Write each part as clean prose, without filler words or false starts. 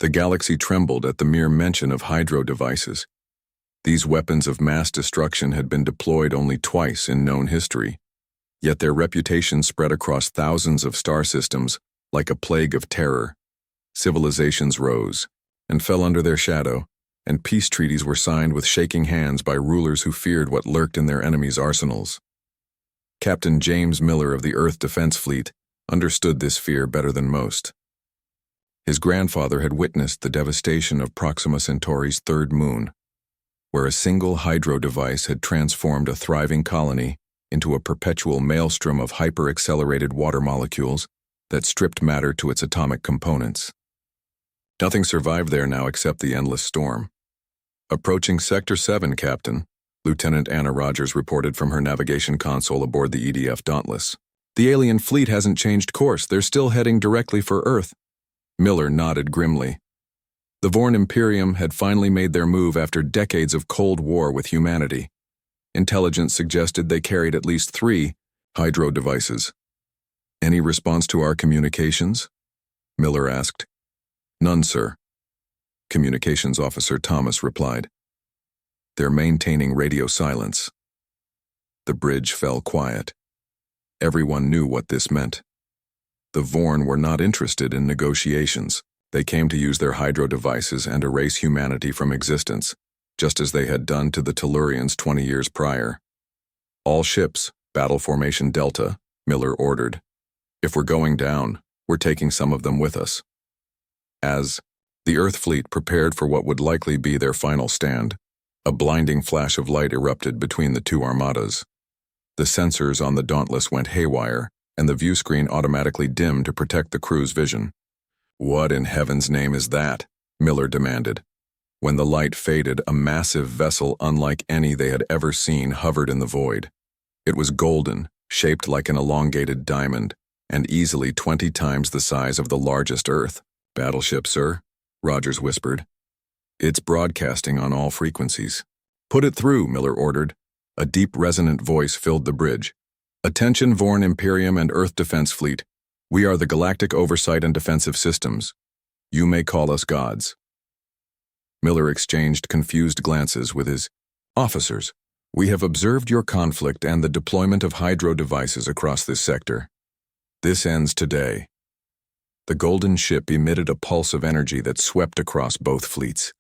The galaxy trembled at the mere mention of hydro devices. These weapons of mass destruction had been deployed only twice in known history, yet their reputation spread across thousands of star systems like a plague of terror. Civilizations rose and fell under their shadow, and peace treaties were signed with shaking hands by rulers who feared what lurked in their enemies' arsenals. Captain James Miller of the Earth Defense Fleet understood this fear better than most. His grandfather had witnessed the devastation of Proxima Centauri's third moon, where a single hydro device had transformed a thriving colony into a perpetual maelstrom of hyper-accelerated water molecules that stripped matter to its atomic components. Nothing survived there now except the endless storm. "Approaching Sector 7, Captain," Lieutenant Anna Rogers reported from her navigation console aboard the EDF Dauntless. "The alien fleet hasn't changed course. They're still heading directly for Earth." Miller nodded grimly. The Vorn Imperium had finally made their move after decades of Cold War with humanity. Intelligence suggested they carried at least 3 hydro devices. "Any response to our communications?" Miller asked. "None, sir." Communications Officer Thomas replied. "They're maintaining radio silence." The bridge fell quiet. Everyone knew what this meant. The Vorn were not interested in negotiations. They came to use their hydro devices and erase humanity from existence, just as they had done to the Tellurians 20 years prior. "All ships, battle formation Delta," Miller ordered. "If we're going down, we're taking some of them with us." As the Earth fleet prepared for what would likely be their final stand, a blinding flash of light erupted between the two armadas. The sensors on the Dauntless went haywire, and the view screen automatically dimmed to protect the crew's vision. "What in heaven's name is that?" Miller demanded. When the light faded, a massive vessel unlike any they had ever seen hovered in the void. It was golden, shaped like an elongated diamond, and easily 20 times the size of the largest Earth. "Battleship, sir," Rogers whispered. "It's broadcasting on all frequencies." "Put it through," Miller ordered. A deep, resonant voice filled the bridge. "Attention Vorn Imperium and Earth Defense Fleet. We are the Galactic Oversight and Defensive Systems. You may call us gods." Miller exchanged confused glances with his officers. "We have observed your conflict and the deployment of hydro devices across this sector. This ends today." The golden ship emitted a pulse of energy that swept across both fleets.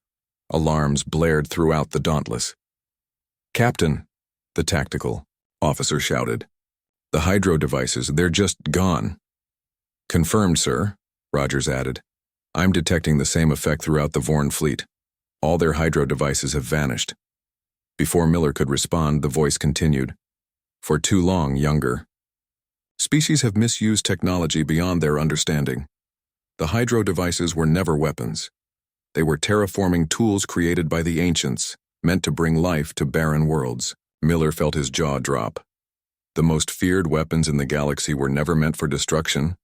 Alarms blared throughout the Dauntless. "Captain," the tactical officer shouted. "The hydro devices, they're just gone." "Confirmed, sir," Rogers added. "I'm detecting the same effect throughout the Vorn fleet. All their hydro devices have vanished." Before Miller could respond, the voice continued. "For too long, younger. Species have misused technology beyond their understanding. The hydro devices were never weapons. They were terraforming tools created by the ancients, meant to bring life to barren worlds." Miller felt his jaw drop. The most feared weapons in the galaxy were never meant for destruction.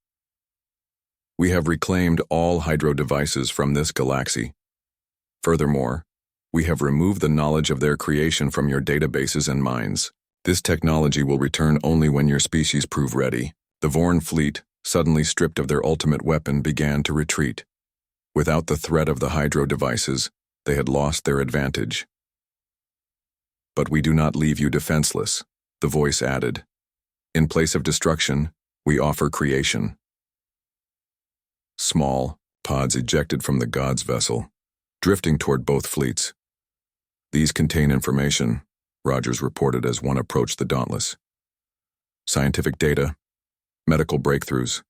"We have reclaimed all hydro devices from this galaxy. Furthermore, we have removed the knowledge of their creation from your databases and minds. This technology will return only when your species prove ready." The Vorn fleet, suddenly stripped of their ultimate weapon, began to retreat. Without the threat of the hydro devices, they had lost their advantage. "But we do not leave you defenseless," the voice added. "In place of destruction, we offer creation." Small pods ejected from the god's vessel, drifting toward both fleets. "These contain information," Rogers reported as one approached the Dauntless. "Scientific data, medical breakthroughs,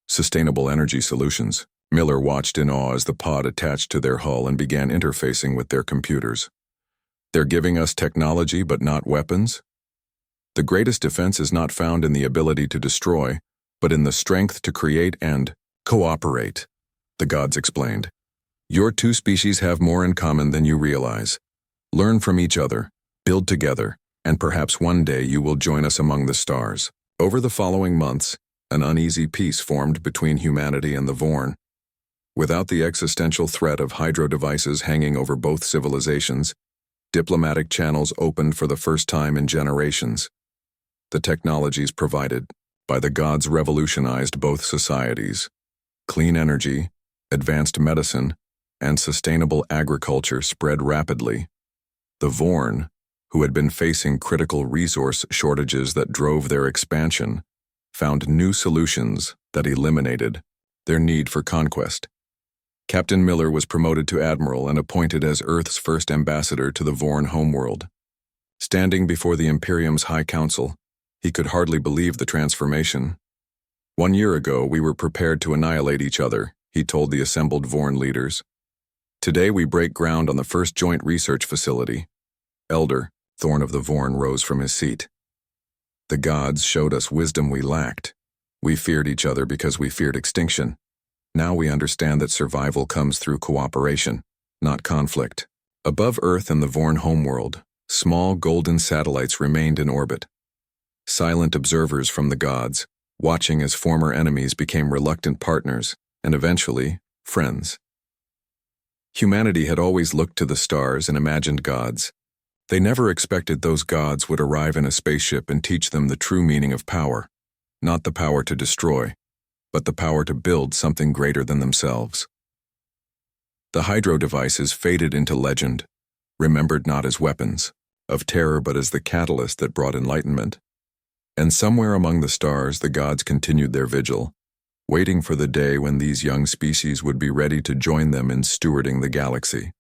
sustainable energy solutions." Miller watched in awe as the pod attached to their hull and began interfacing with their computers. "They're giving us technology but not weapons? The greatest defense is not found in the ability to destroy, but in the strength to create and cooperate," the gods explained. "Your two species have more in common than you realize. Learn from each other, build together, and perhaps one day you will join us among the stars." Over the following months, an uneasy peace formed between humanity and the Vorn. Without the existential threat of hydro devices hanging over both civilizations, diplomatic channels opened for the first time in generations. The technologies provided by the gods revolutionized both societies. Clean energy, advanced medicine, and sustainable agriculture spread rapidly. The Vorn, who had been facing critical resource shortages that drove their expansion, found new solutions that eliminated their need for conquest. Captain Miller was promoted to admiral and appointed as Earth's first ambassador to the Vorn homeworld. Standing before the Imperium's High Council, he could hardly believe the transformation. 1 year ago, we were prepared to annihilate each other, he told the assembled Vorn leaders. Today we break ground on the first joint research facility. Elder, Thorn of the Vorn, rose from his seat. The gods showed us wisdom we lacked. We feared each other because we feared extinction. Now we understand that survival comes through cooperation, not conflict. Above Earth and the Vorn homeworld, small golden satellites remained in orbit. Silent observers from the gods, watching as former enemies became reluctant partners and eventually, friends. Humanity had always looked to the stars and imagined gods. They never expected those gods would arrive in a spaceship and teach them the true meaning of power, not the power to destroy, but the power to build something greater than themselves. The hydro devices faded into legend, remembered not as weapons of terror but as the catalyst that brought enlightenment. And somewhere among the stars, the gods continued their vigil, waiting for the day when these young species would be ready to join them in stewarding the galaxy.